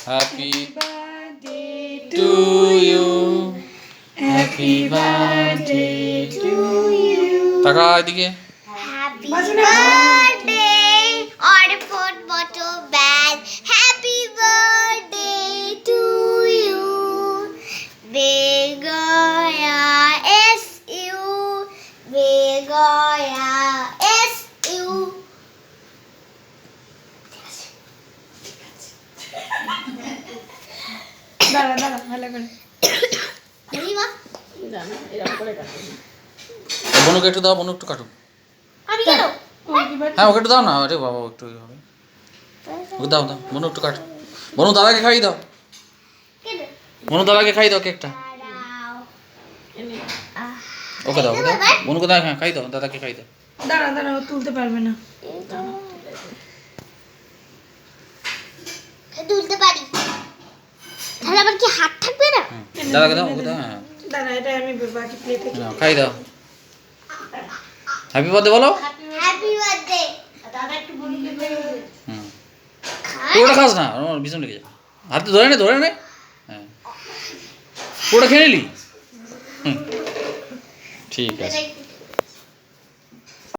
Happy birthday to you, happy birthday to you. টাকা এদিকে। Happy birthday on a foot bottle bag. Happy birthday to you. Begoya S.U. Begoya S.U. দাঁড়া দাঁড়া ভালো করে। Arriba. বনুকে একটু দাও, বনু একটু কাটুক। আমি কেন? হ্যাঁ ওকে একটু দাও না, আরে বাবা একটু ইয়ে হবে। ওকে দাও দাও, বনু একটু কাট। বনু দাদাকে খাইয়ে দাও, কেন? বনু দাদাকে খাইয়ে দাও কেকটা। দাঁড়াও। ওকে দাও, ওকে দাও, বনুকে দাও, হ্যাঁ খাই দাও, দাদাকে খাই দাও। দাঁড়া দাঁড়া, ও তুলতে পারবে না। তুলতে পারি। তাহলে আবার কি হাত থাকবে না? দাদাকে দাও, ওকে দাও, হ্যাঁ দাঁড়া, এটা আমি বাকি প্লেটে নাও, খাই দাও। হ্যাপি বার্থডে বলো। Happy birthday. হুম, পুরোটা খাস না, আমার ভীষণ লেগে যাবে। হাতে ধরে নে, ধরে নে, হ্যাঁ পুরোটা খেয়ে নিলি। হুম, ঠিক আছে।